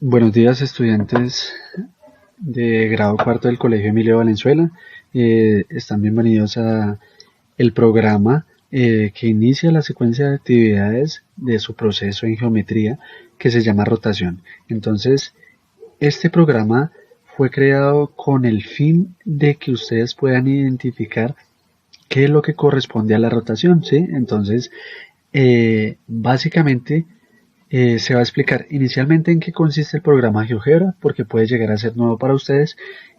Buenos días, estudiantes de grado cuarto del Colegio Emilio Valenzuela. Están bienvenidos a el programa que inicia la secuencia de actividades de su proceso en geometría que se llama rotación. Entonces, este programa fue creado con el fin de que ustedes puedan identificar qué es lo que corresponde a la rotación, ¿sí? Entonces, básicamente se va a explicar inicialmente en qué consiste el programa GeoGebra, porque puede llegar a ser nuevo para ustedes,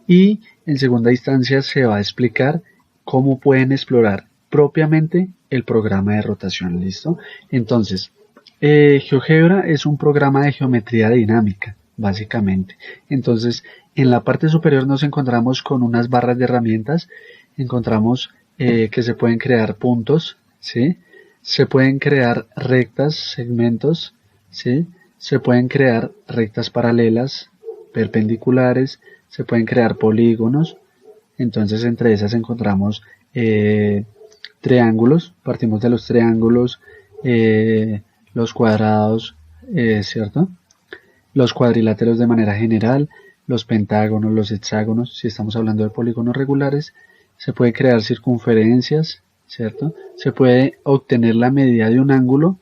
y en segunda instancia se va a explicar cómo pueden explorar propiamente el programa de rotación. ¿Listo? Entonces, GeoGebra es un programa de geometría dinámica, básicamente. Entonces, en la parte superior nos encontramos con unas barras de herramientas, encontramos que se pueden crear puntos, ¿sí? Se pueden crear rectas, segmentos, ¿sí? Se pueden crear rectas paralelas, perpendiculares, se pueden crear polígonos. Entonces entre esas encontramos triángulos, partimos de los triángulos, los cuadrados, ¿cierto? Los cuadriláteros de manera general, los pentágonos, los hexágonos, si estamos hablando de polígonos regulares, se puede crear circunferencias, ¿cierto? Se puede obtener la medida de un ángulo,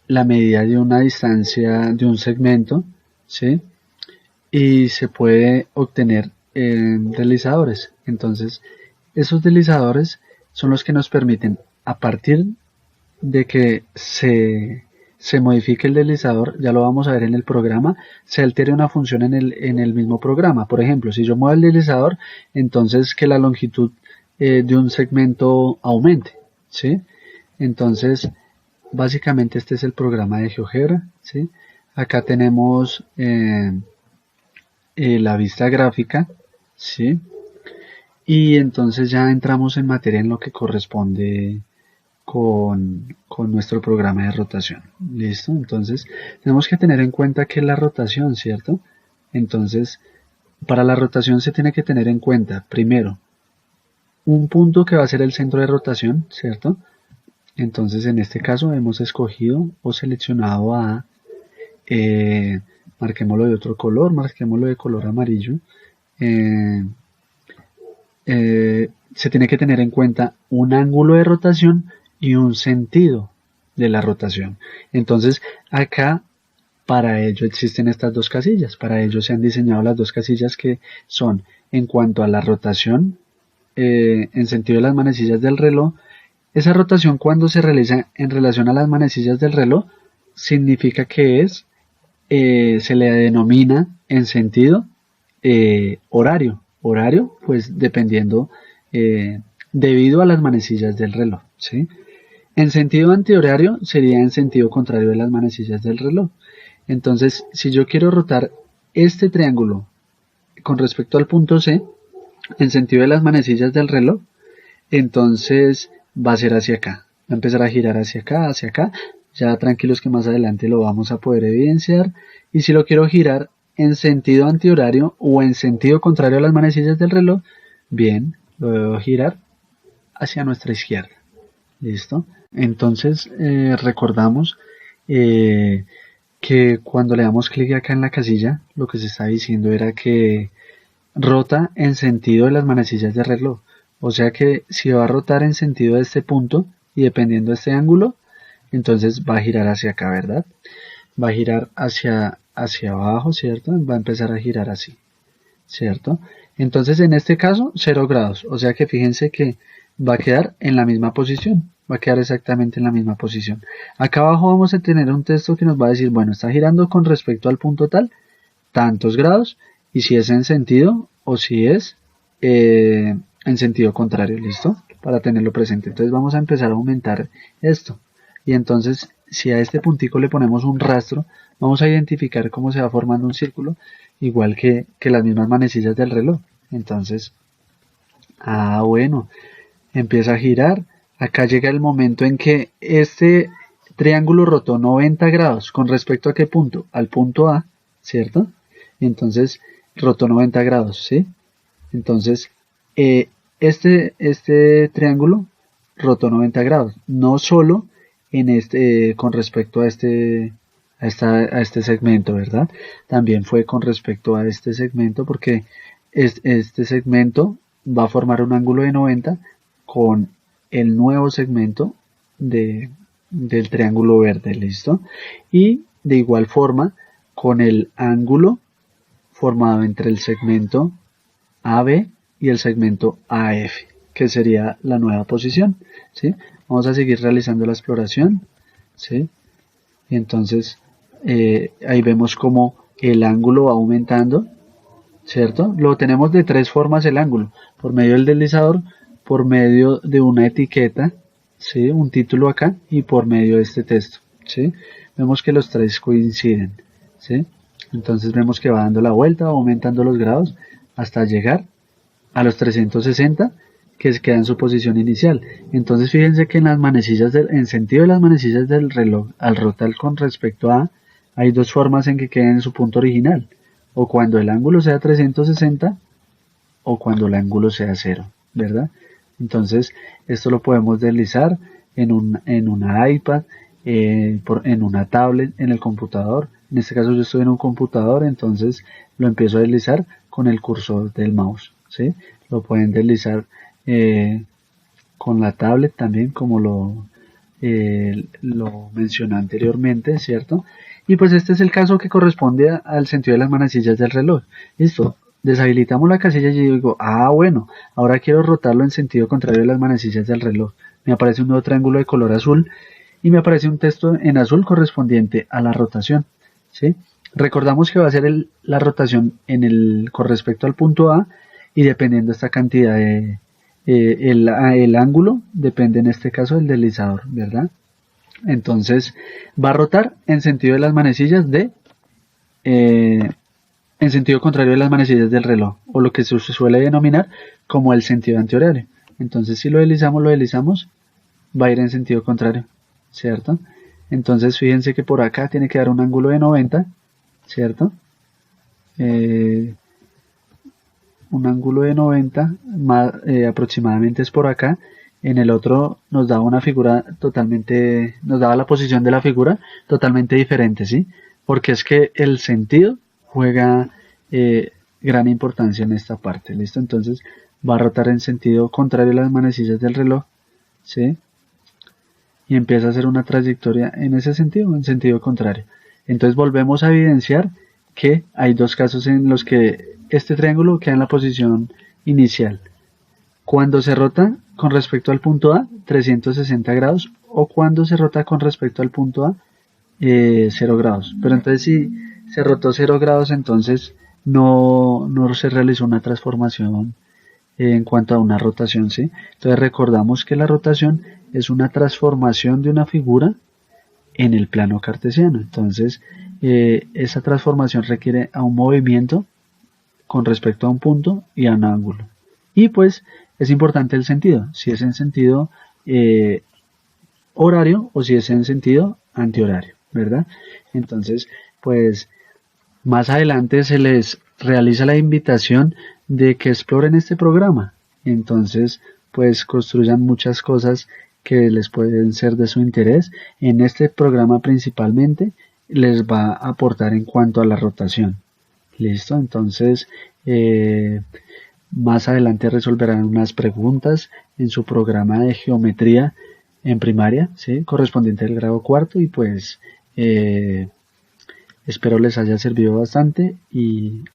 la medida de una distancia de un segmento, ¿sí? Y se puede obtener deslizadores. Entonces, esos deslizadores son los que nos permiten, a partir de que se modifique el deslizador, ya lo vamos a ver en el programa, se altere una función en el mismo programa. Por ejemplo, si yo muevo el deslizador, entonces que la longitud de un segmento aumente, ¿sí? Entonces, básicamente este es el programa de GeoGebra, ¿sí? Acá tenemos la vista gráfica, ¿sí? Y entonces ya entramos en materia en lo que corresponde con nuestro programa de rotación. ¿Listo? Entonces, tenemos que tener en cuenta que la rotación, ¿cierto? Entonces, para la rotación se tiene que tener en cuenta, primero, un punto que va a ser el centro de rotación, ¿cierto? Entonces, en este caso hemos escogido o seleccionado a, marquémoslo de otro color, marquémoslo de color amarillo. Se tiene que tener en cuenta un ángulo de rotación y un sentido de la rotación. Entonces, acá para ello existen estas dos casillas. Para ello se han diseñado las dos casillas que son en cuanto a la rotación en sentido de las manecillas del reloj. Esa rotación, cuando se realiza en relación a las manecillas del reloj, significa que se le denomina en sentido horario. Horario, pues dependiendo, debido a las manecillas del reloj, ¿sí? En sentido antihorario sería en sentido contrario de las manecillas del reloj. Entonces, si yo quiero rotar este triángulo con respecto al punto C, en sentido de las manecillas del reloj, entonces va a ser hacia acá. Va a empezar a girar hacia acá, hacia acá. Ya tranquilos que más adelante lo vamos a poder evidenciar. Y si lo quiero girar en sentido antihorario o en sentido contrario a las manecillas del reloj, bien, lo debo girar hacia nuestra izquierda. ¿Listo? Entonces recordamos que cuando le damos clic acá en la casilla, lo que se está diciendo era que rota en sentido de las manecillas de reloj. O sea que si va a rotar en sentido de este punto y dependiendo de este ángulo, entonces va a girar hacia acá, ¿verdad? Va a girar hacia abajo, ¿cierto? Va a empezar a girar así, ¿cierto? Entonces en este caso 0 grados, o sea que fíjense que va a quedar en la misma posición, va a quedar exactamente en la misma posición. Acá abajo vamos a tener un texto que nos va a decir, bueno, está girando con respecto al punto tal, tantos grados, y si es en sentido o si es en sentido contrario, ¿listo? Para tenerlo presente. Entonces vamos a empezar a aumentar esto. Y entonces, si a este puntico le ponemos un rastro, vamos a identificar cómo se va formando un círculo, igual que las mismas manecillas del reloj. Entonces, bueno, empieza a girar. Acá llega el momento en que este triángulo rotó 90 grados. ¿Con respecto a qué punto? Al punto A, ¿cierto? Entonces, rotó 90 grados, ¿sí? Entonces, este triángulo rotó 90 grados. No solo con respecto a a este segmento, ¿verdad? También fue con respecto a este segmento porque este segmento va a formar un ángulo de 90 con el nuevo segmento del triángulo verde, ¿listo? Y de igual forma con el ángulo formado entre el segmento AB y el segmento AF, que sería la nueva posición, ¿sí? Vamos a seguir realizando la exploración, ¿sí? Y entonces ahí vemos como el ángulo va aumentando, ¿cierto? Lo tenemos de tres formas el ángulo, por medio del deslizador, por medio de una etiqueta, ¿sí? Un título acá y por medio de este texto, ¿sí? Vemos que los tres coinciden, ¿sí? Entonces vemos que va dando la vuelta, va aumentando los grados hasta llegar a los 360 que queda en su posición inicial. Entonces fíjense que en las manecillas en sentido de las manecillas del reloj al rotar con respecto a hay dos formas en que queden en su punto original, o cuando el ángulo sea 360 o cuando el ángulo sea 0, ¿verdad? Entonces esto lo podemos deslizar en una iPad, en una tablet, en el computador. En este caso yo estoy en un computador, entonces lo empiezo a deslizar con el cursor del mouse, ¿sí? Lo pueden deslizar con la tablet también, como lo mencioné anteriormente, ¿cierto? Y pues este es el caso que corresponde al sentido de las manecillas del reloj. Listo, deshabilitamos la casilla y yo digo, bueno, ahora quiero rotarlo en sentido contrario de las manecillas del reloj. Me aparece un nuevo triángulo de color azul y me aparece un texto en azul correspondiente a la rotación, ¿sí? Recordamos que va a ser la rotación con respecto al punto A y dependiendo de esta cantidad de el ángulo depende en este caso del deslizador, ¿verdad? Entonces va a rotar en sentido de las manecillas en sentido contrario de las manecillas del reloj, o lo que se suele denominar como el sentido antihorario. Entonces si lo deslizamos, va a ir en sentido contrario, ¿cierto? Entonces fíjense que por acá tiene que dar un ángulo de 90, ¿cierto? Un ángulo de 90 más, aproximadamente es por acá. En el otro nos daba una figura totalmente, nos daba la posición de la figura totalmente diferente, ¿sí? Porque es que el sentido juega gran importancia en esta parte, ¿listo? Entonces va a rotar en sentido contrario a las manecillas del reloj, ¿sí? Y empieza a hacer una trayectoria en ese sentido, en sentido contrario. Entonces volvemos a evidenciar que hay dos casos en los que este triángulo queda en la posición inicial. Cuando se rota con respecto al punto A, 360 grados, o cuando se rota con respecto al punto A, 0 grados. Pero entonces si se rotó 0 grados, entonces no se realizó una transformación en cuanto a una rotación, ¿sí? Entonces recordamos que la rotación es una transformación de una figura en el plano cartesiano. Entonces esa transformación requiere a un movimiento con respecto a un punto y a un ángulo. Y pues es importante el sentido, si es en sentido horario o si es en sentido antihorario, ¿verdad? Entonces, pues más adelante se les realiza la invitación de que exploren este programa. Entonces, pues construyan muchas cosas que les pueden ser de su interés. En este programa principalmente les va a aportar en cuanto a la rotación. Listo, entonces más adelante resolverán unas preguntas en su programa de geometría en primaria, ¿sí? Correspondiente al grado cuarto, y pues espero les haya servido bastante y